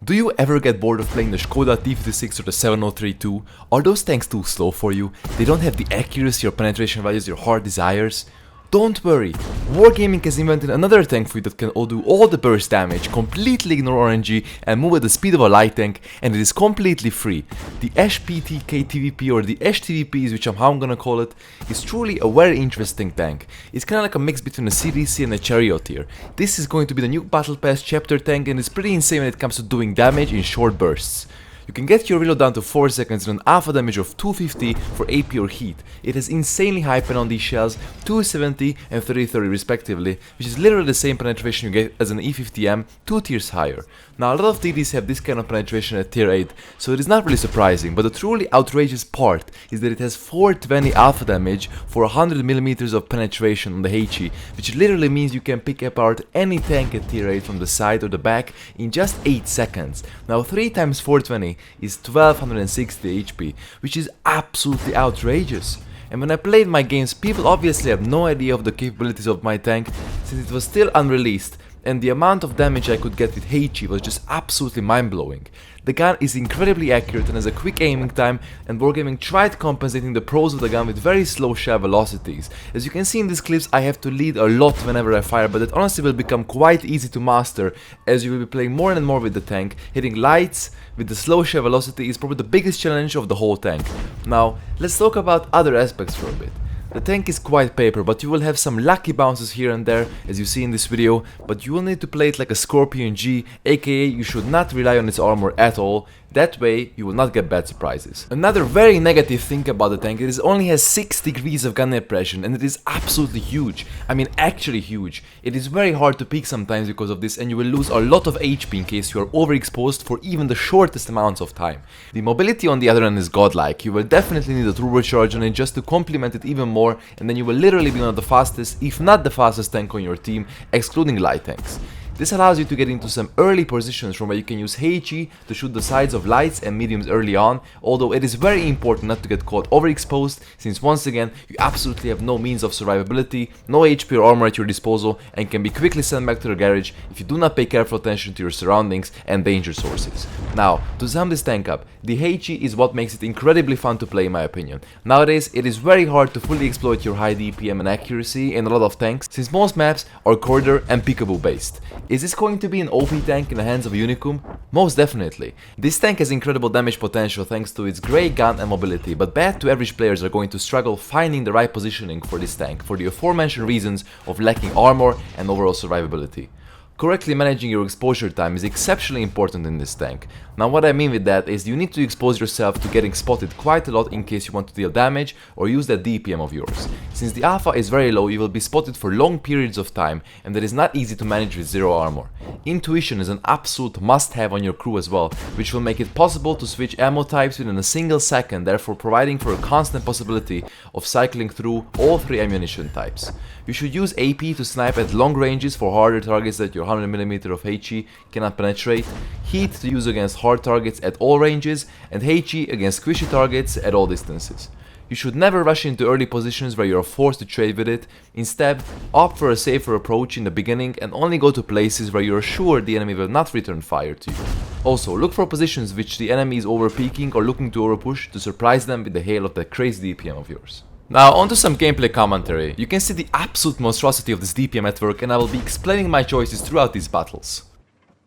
Do you ever get bored of playing the Škoda T56 or the 703-2? Are those tanks too slow for you? They don't have the accuracy or penetration values your heart desires? Don't worry, Wargaming has invented another tank for you that can do all the burst damage, completely ignore RNG and move at the speed of a light tank, and it is completely free. The ShPTK-TVP, or the shTVP, which I'm how I'm gonna call it, is truly a very interesting tank. It's kinda like a mix between a CDC and a Charioteer. This is going to be the new Battle Pass chapter tank, and it's pretty insane when it comes to doing damage in short bursts. You can get your reload down to 4 seconds and an alpha damage of 250 for AP or heat. It has insanely high pen on these shells, 270 and 330 respectively, which is literally the same penetration you get as an E50M, 2 tiers higher. Now a lot of TDs have this kind of penetration at tier 8, so it is not really surprising, but the truly outrageous part is that it has 420 alpha damage for 100mm of penetration on the HE, which literally means you can pick apart any tank at tier 8 from the side or the back in just 8 seconds. Now 3 times 420 is 1260 HP, which is absolutely outrageous. And when I played my games, people obviously have no idea of the capabilities of my tank, since it was still unreleased, and the amount of damage I could get with HE was just absolutely mind-blowing. The gun is incredibly accurate and has a quick aiming time, and Wargaming tried compensating the pros of the gun with very slow shell velocities. As you can see in these clips, I have to lead a lot whenever I fire, but it honestly will become quite easy to master, as you will be playing more and more with the tank. Hitting lights with the slow shell velocity is probably the biggest challenge of the whole tank. Now, let's talk about other aspects for a bit. The tank is quite paper, but you will have some lucky bounces here and there, as you see in this video, but you will need to play it like a Scorpion G, aka you should not rely on its armor at all. That way, you will not get bad surprises. Another very negative thing about the tank is it only has 6 degrees of gun impression, and it is absolutely huge. I mean, actually huge. It is very hard to peek sometimes because of this, and you will lose a lot of HP in case you are overexposed for even the shortest amounts of time. The mobility on the other end is godlike. You will definitely need a turbocharge on it just to complement it even more, and then you will literally be one of the fastest, if not the fastest tank on your team, excluding light tanks. This allows you to get into some early positions from where you can use HE to shoot the sides of lights and mediums early on, although it is very important not to get caught overexposed, since once again you absolutely have no means of survivability, no HP or armor at your disposal, and can be quickly sent back to the garage if you do not pay careful attention to your surroundings and danger sources. Now, to sum this tank up, the HE is what makes it incredibly fun to play in my opinion. Nowadays, it is very hard to fully exploit your high DPM and accuracy in a lot of tanks, since most maps are corridor and peekaboo based. Is this going to be an OP tank in the hands of Unicum? Most definitely. This tank has incredible damage potential thanks to its great gun and mobility, but bad to average players are going to struggle finding the right positioning for this tank for the aforementioned reasons of lacking armor and overall survivability. Correctly managing your exposure time is exceptionally important in this tank. Now what I mean with that is you need to expose yourself to getting spotted quite a lot in case you want to deal damage or use that DPM of yours. Since the alpha is very low, you will be spotted for long periods of time, and that is not easy to manage with zero armor. Intuition is an absolute must-have on your crew as well, which will make it possible to switch ammo types within a single second, therefore providing for a constant possibility of cycling through all 3 ammunition types. You should use AP to snipe at long ranges for harder targets that your 100mm of HE cannot penetrate, Heat to use against hard targets at all ranges, and HE against squishy targets at all distances. You should never rush into early positions where you are forced to trade with it. Instead, opt for a safer approach in the beginning and only go to places where you are sure the enemy will not return fire to you. Also, look for positions which the enemy is over-peeking or looking to overpush to surprise them with the hail of that crazy DPM of yours. Now onto some gameplay commentary. You can see the absolute monstrosity of this DPM at work, and I will be explaining my choices throughout these battles.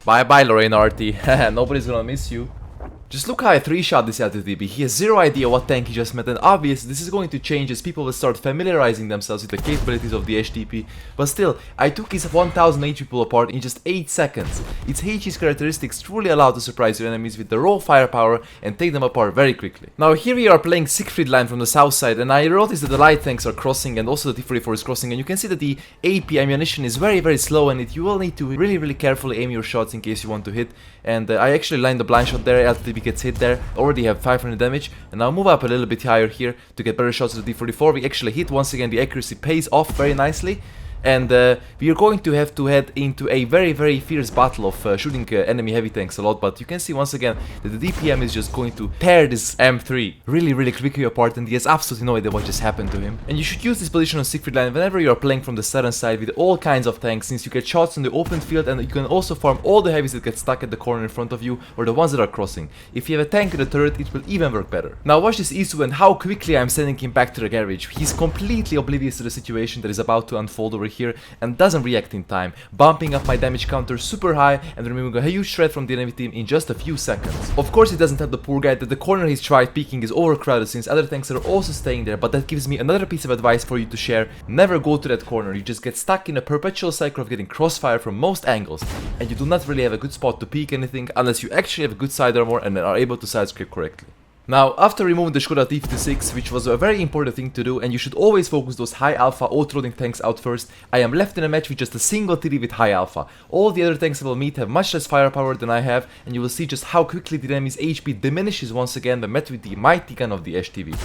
Bye bye Lorraine Arty, nobody's gonna miss you. Just look how I 3-shot this LTTB. He has zero idea what tank he just met, and obviously this is going to change as people will start familiarizing themselves with the capabilities of the ShTP. But still, I took his 1000 HP pull apart in just 8 seconds. Its HE's characteristics truly allow to surprise your enemies with the raw firepower and take them apart very quickly. Now here we are playing Siegfried line from the south side, and I noticed that the light tanks are crossing and also the T-44 is crossing, and you can see that the AP ammunition is very slow, and you will need to really carefully aim your shots in case you want to hit. And I actually lined the blind shot there. LTTB gets hit there, already have 500 damage, and I'll move up a little bit higher here to get better shots of the D44. We actually hit once again, the accuracy pays off very nicely, and we are going to have to head into a very fierce battle of shooting enemy heavy tanks a lot, but you can see once again that the DPM is just going to tear this M3 really quickly apart, and he has absolutely no idea what just happened to him. And you should use this position on Siegfried line whenever you are playing from the southern side with all kinds of tanks, since you get shots in the open field and you can also farm all the heavies that get stuck at the corner in front of you or the ones that are crossing. If you have a tank with a turret, it will even work better. Now watch this Isu and how quickly I'm sending him back to the garage. He's completely oblivious to the situation that is about to unfold over here and doesn't react in time, bumping up my damage counter super high and removing a huge threat from the enemy team in just a few seconds. Of course, it doesn't help the poor guy that the corner he's tried peeking is overcrowded since other tanks are also staying there, but that gives me another piece of advice for you to share. Never go to that corner. You just get stuck in a perpetual cycle of getting crossfire from most angles, and you do not really have a good spot to peek anything unless you actually have a good side armor and are able to side script correctly. Now, after removing the ShKTP-TVP, which was a very important thing to do, and you should always focus those high alpha auto-loading tanks out first, I am left in a match with just a single TD with high alpha. All the other tanks I will meet have much less firepower than I have, and you will see just how quickly the enemy's HP diminishes once again when met with the mighty gun of the ShTVP.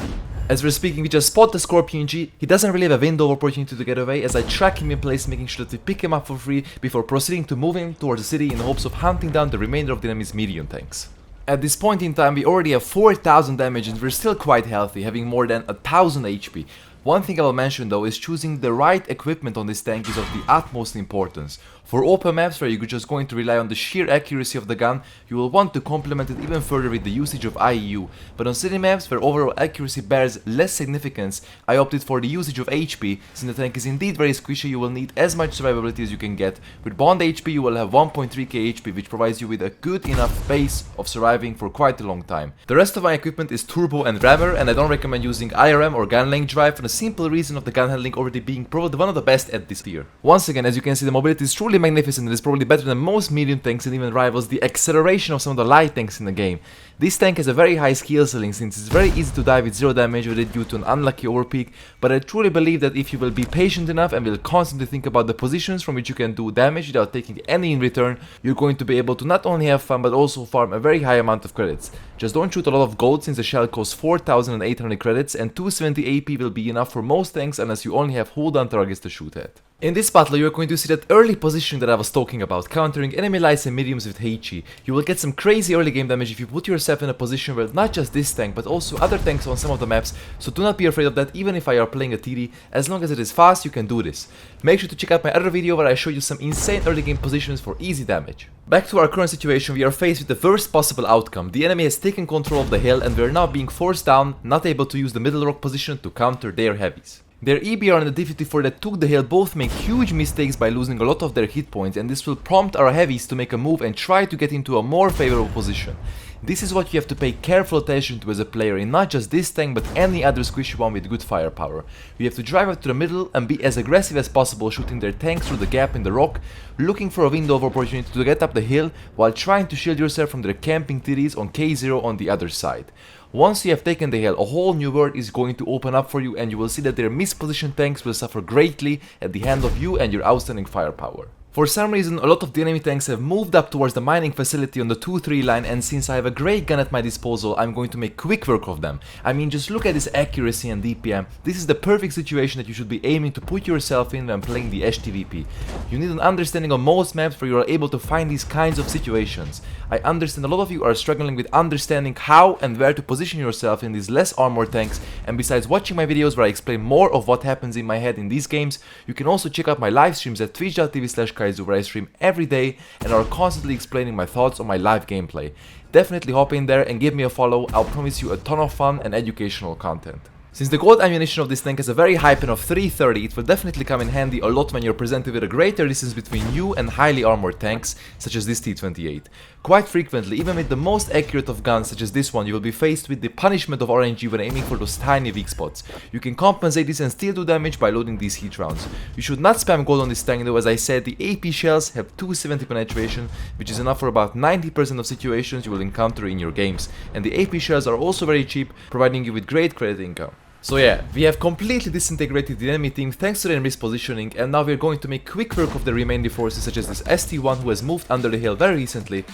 As we're speaking, we just spot the Scorpion G. He doesn't really have a window of opportunity to get away, as I track him in place, making sure that we pick him up for free before proceeding to move him towards the city in the hopes of hunting down the remainder of the enemy's medium tanks. At this point in time, we already have 4000 damage and we're still quite healthy, having more than 1000 HP. One thing I will mention though is choosing the right equipment on this tank is of the utmost importance. For open maps where you're just going to rely on the sheer accuracy of the gun, you will want to complement it even further with the usage of IEU. But on city maps where overall accuracy bears less significance, I opted for the usage of HP. Since the tank is indeed very squishy, you will need as much survivability as you can get. With Bond HP you will have 1.3k HP, which provides you with a good enough base of surviving for quite a long time. The rest of my equipment is turbo and rammer, and I don't recommend using IRM or gun length drive for the simple reason of the gun handling already being probably one of the best at this tier. Once again, as you can see, the mobility is truly magnificent and is probably better than most medium tanks and even rivals the acceleration of some of the light tanks in the game. This tank has a very high skill ceiling since it's very easy to die with 0 damage with it due to an unlucky overpeak, but I truly believe that if you will be patient enough and will constantly think about the positions from which you can do damage without taking any in return, you're going to be able to not only have fun but also farm a very high amount of credits. Just don't shoot a lot of gold since the shell costs 4800 credits and 270 AP will be enough for most tanks unless you only have hold on targets to shoot at. In this battle, you are going to see that early positioning that I was talking about, countering enemy lights and mediums with Heichi. You will get some crazy early game damage if you put yourself in a position where not just this tank, but also other tanks on some of the maps, so do not be afraid of that even if I are playing a TD. As long as it is fast, you can do this. Make sure to check out my other video where I show you some insane early game positions for easy damage. Back to our current situation, we are faced with the worst possible outcome. The enemy has taken control of the hill and we are now being forced down, not able to use the middle rock position to counter their heavies. Their EBR and the D54 that took the hill both make huge mistakes by losing a lot of their hit points, and this will prompt our heavies to make a move and try to get into a more favorable position. This is what you have to pay careful attention to as a player in not just this tank but any other squishy one with good firepower. You have to drive up to the middle and be as aggressive as possible, shooting their tanks through the gap in the rock, looking for a window of opportunity to get up the hill while trying to shield yourself from their camping TDs on K0 on the other side. Once you have taken the hill, a whole new world is going to open up for you and you will see that their mispositioned tanks will suffer greatly at the hand of you and your outstanding firepower. For some reason, a lot of the enemy tanks have moved up towards the mining facility on the 2-3 line, and since I have a great gun at my disposal, I'm going to make quick work of them. I mean, just look at this accuracy and DPM. This is the perfect situation that you should be aiming to put yourself in when playing the ShTVP. You need an understanding of most maps where you are able to find these kinds of situations. I understand a lot of you are struggling with understanding how and where to position yourself in these less armored tanks, and besides watching my videos where I explain more of what happens in my head in these games, you can also check out my live streams at twitch.tv/kajzoo, where I stream every day and are constantly explaining my thoughts on my live gameplay. Definitely hop in there and give me a follow. I'll promise you a ton of fun and educational content. Since the gold ammunition of this tank has a very high pen of 330, it will definitely come in handy a lot when you're presented with a greater distance between you and highly armored tanks, such as this T28. Quite frequently, even with the most accurate of guns such as this one, you will be faced with the punishment of RNG when aiming for those tiny weak spots. You can compensate this and still do damage by loading these heat rounds. You should not spam gold on this tank though, as I said, the AP shells have 270 penetration, which is enough for about 90% of situations you will encounter in your games, and the AP shells are also very cheap, providing you with great credit income. So yeah, we have completely disintegrated the enemy team thanks to their mispositioning, and now we're going to make quick work of the remaining forces such as this ST1 who has moved under the hill very recently.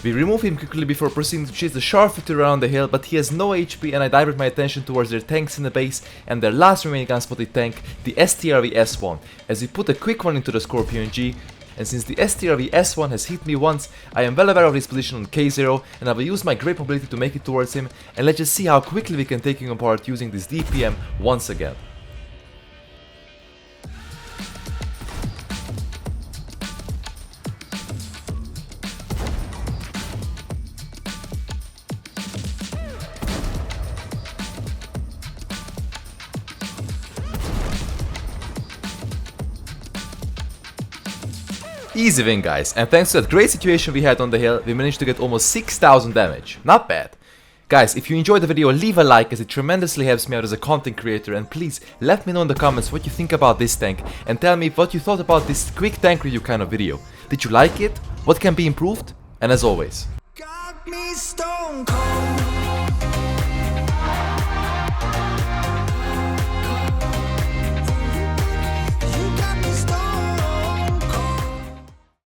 We remove him quickly before proceeding to chase the sharpshooter around the hill, but he has no HP and I divert my attention towards their tanks in the base and their last remaining unspotted tank, the STRV-S1, as we put a quick one into the Scorpion G. And since the STRV-S1 has hit me once, I am well aware of his position on K0 and I will use my great mobility to make it towards him, and let's just see how quickly we can take him apart using this DPM once again. Easy win, guys, and thanks to that great situation we had on the hill, we managed to get almost 6000 damage. Not bad. Guys, if you enjoyed the video, leave a like as it tremendously helps me out as a content creator, and please let me know in the comments what you think about this tank and tell me what you thought about this quick tank review kind of video. Did you like it? What can be improved? And as always, got me stone cold.